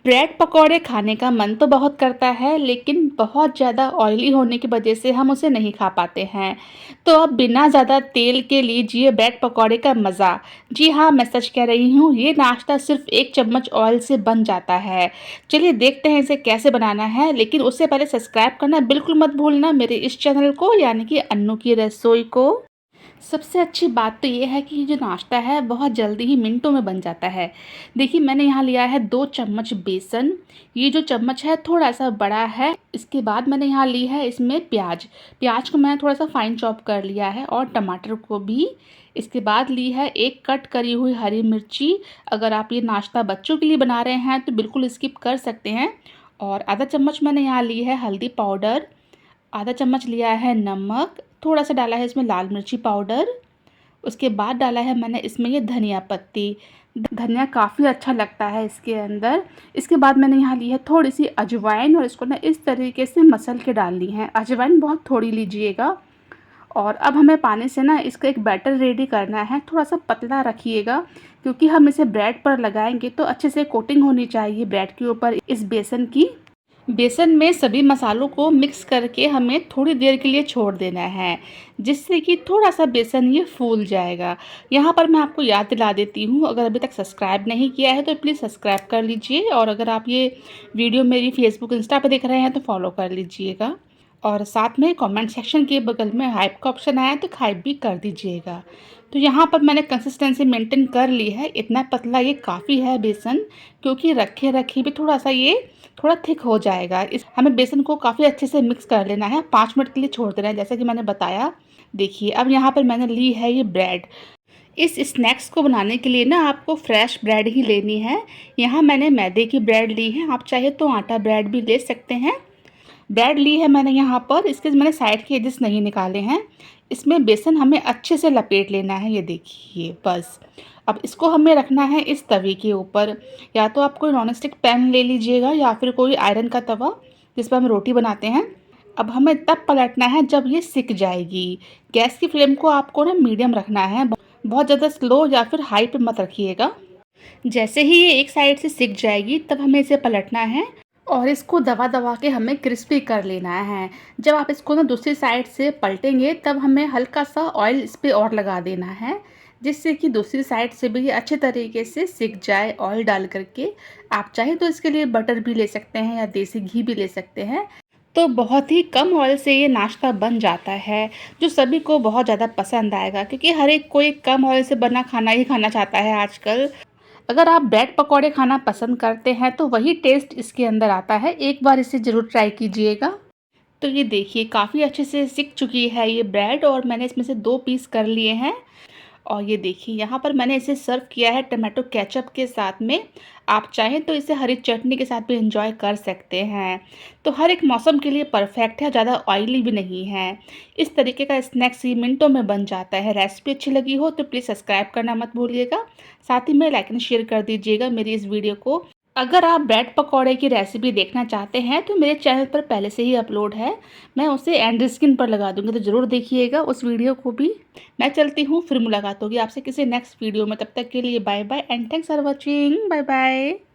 Bread पकौड़े खाने का मन तो बहुत करता है, लेकिन बहुत ज़्यादा ऑयली होने की वजह से हम उसे नहीं खा पाते हैं। तो अब बिना ज़्यादा तेल के लीजिए ब्रेड पकौड़े का मज़ा। जी हाँ, मैं सच कह रही हूँ, ये नाश्ता सिर्फ़ 1 चम्मच ऑयल से बन जाता है। चलिए देखते हैं इसे कैसे बनाना है, लेकिन उससे पहले सब्सक्राइब करना बिल्कुल मत भूलना मेरे इस चैनल को, यानी कि अन्नू की रसोई को। सबसे अच्छी बात तो ये है कि ये जो नाश्ता है बहुत जल्दी ही मिनटों में बन जाता है। देखिए मैंने यहाँ लिया है 2 चम्मच बेसन, ये जो चम्मच है थोड़ा-सा बड़ा है। इसके बाद मैंने यहाँ ली है इसमें प्याज, प्याज को मैंने थोड़ा-सा फाइन चॉप कर लिया है और टमाटर को भी। इसके बाद ली है 1 कट करी हुई हरी मिर्ची, अगर आप ये नाश्ता बच्चों के लिए बना रहे हैं तो बिल्कुल स्किप कर सकते हैं। और आधा चम्मच मैंने यहाँ ली है हल्दी पाउडर, आधा चम्मच लिया है नमक, थोड़ा-सा डाला है इसमें लाल मिर्ची पाउडर, उसके बाद डाला है मैंने इसमें ये धनिया पत्ती। धनिया काफ़ी अच्छा लगता है इसके अंदर। इसके बाद मैंने यहाँ ली है थोड़ी-सी अजवाइन और इसको ना इस तरीके से मसल के डालनी है। अजवाइन बहुत थोड़ी लीजिएगा। और अब हमें पानी से ना इसका एक बैटर रेडी करना है, थोड़ा-सा पतला रखिएगा क्योंकि हम इसे ब्रेड पर लगाएँगे तो अच्छे से कोटिंग होनी चाहिए ब्रेड के ऊपर इस बेसन की। बेसन में सभी मसालों को मिक्स करके हमें थोड़ी देर के लिए छोड़ देना है, जिससे कि थोड़ा-सा बेसन ये फूल जाएगा। यहाँ पर मैं आपको याद दिला देती हूँ, अगर अभी तक सब्सक्राइब नहीं किया है तो प्लीज़ सब्सक्राइब कर लीजिए, और अगर आप ये वीडियो मेरी फेसबुक, इंस्टा पे देख रहे हैं तो फॉलो कर लीजिएगा। और साथ में कमेंट सेक्शन के बगल में हाइप का ऑप्शन आया तो हाइप भी कर दीजिएगा। तो यहाँ पर मैंने कंसिस्टेंसी मेंटेन कर ली है, इतना पतला ये काफ़ी है बेसन, क्योंकि रखे-रखे भी थोड़ा-सा ये थोड़ा थिक हो जाएगा। इस हमें बेसन को काफ़ी अच्छे से मिक्स कर लेना है, 5 मिनट के लिए छोड़ देना है जैसा कि मैंने बताया। देखिए अब यहाँ पर मैंने ली है ये ब्रेड। इस स्नैक्स को बनाने के लिए ना आपको फ्रेश ब्रेड ही लेनी है। यहाँ मैंने मैदे की ब्रेड ली है, आप चाहे तो आटा ब्रेड भी ले सकते हैं। ब्रेड ली है मैंने यहाँ पर, इसके मैंने साइड के एजेस नहीं निकाले हैं। इसमें बेसन हमें अच्छे से लपेट लेना है, ये देखिए बस। अब इसको हमें रखना है इस तवे के ऊपर, या तो आप कोई नॉन स्टिक पैन ले लीजिएगा या फिर कोई आयरन का तवा जिस पर हम रोटी बनाते हैं। अब हमें तब पलटना है जब ये सिक जाएगी। गैस की फ्लेम को आपको ना मीडियम रखना है, बहुत ज़्यादा स्लो या फिर हाई पे मत रखिएगा। जैसे ही ये एक साइड से सिक जाएगी तब हमें इसे पलटना है और इसको दबा-दबा के हमें क्रिस्पी कर लेना है। जब आप इसको ना दूसरी साइड से पलटेंगे तब हमें हल्का-सा ऑयल इस पे और लगा देना है, जिससे कि दूसरी साइड से भी ये अच्छे तरीके से सिक जाए ऑयल डाल करके। आप चाहें तो इसके लिए बटर भी ले सकते हैं या देसी घी भी ले सकते हैं। तो बहुत ही कम ऑयल से ये नाश्ता बन जाता है, जो सभी को बहुत ज़्यादा पसंद आएगा, क्योंकि हर एक कोई कम ऑयल से बना खाना ही खाना चाहता है आजकल। अगर आप ब्रेड पकौड़े खाना पसंद करते हैं तो वही टेस्ट इसके अंदर आता है, एक बार इसे ज़रूर ट्राई कीजिएगा। तो ये देखिए काफ़ी अच्छे से सिक चुकी है ये ब्रेड, और मैंने इसमें से 2 पीस कर लिए हैं। और ये देखिए यहाँ पर मैंने इसे सर्व किया है टमाटो केचप के साथ में। आप चाहें तो इसे हरी चटनी के साथ भी एंजॉय कर सकते हैं। तो हर एक मौसम के लिए परफेक्ट है, ज़्यादा ऑयली भी नहीं है। इस तरीके का स्नैक्स ही मिनटों में बन जाता है। रेसिपी अच्छी लगी हो तो प्लीज़ सब्सक्राइब करना मत भूलिएगा, साथ ही में लाइक एंड शेयर कर दीजिएगा मेरी इस वीडियो को। अगर आप ब्रेड पकौड़े की रेसिपी देखना चाहते हैं तो मेरे चैनल पर पहले से ही अपलोड है, मैं उसे एंड स्क्रीन पर लगा दूँगी, तो ज़रूर देखिएगा उस वीडियो को भी। मैं चलती हूँ, फिर मुलाकात होगी आपसे किसी नेक्स्ट वीडियो में। तब तक के लिए bye bye and thanks for watching. Bye bye.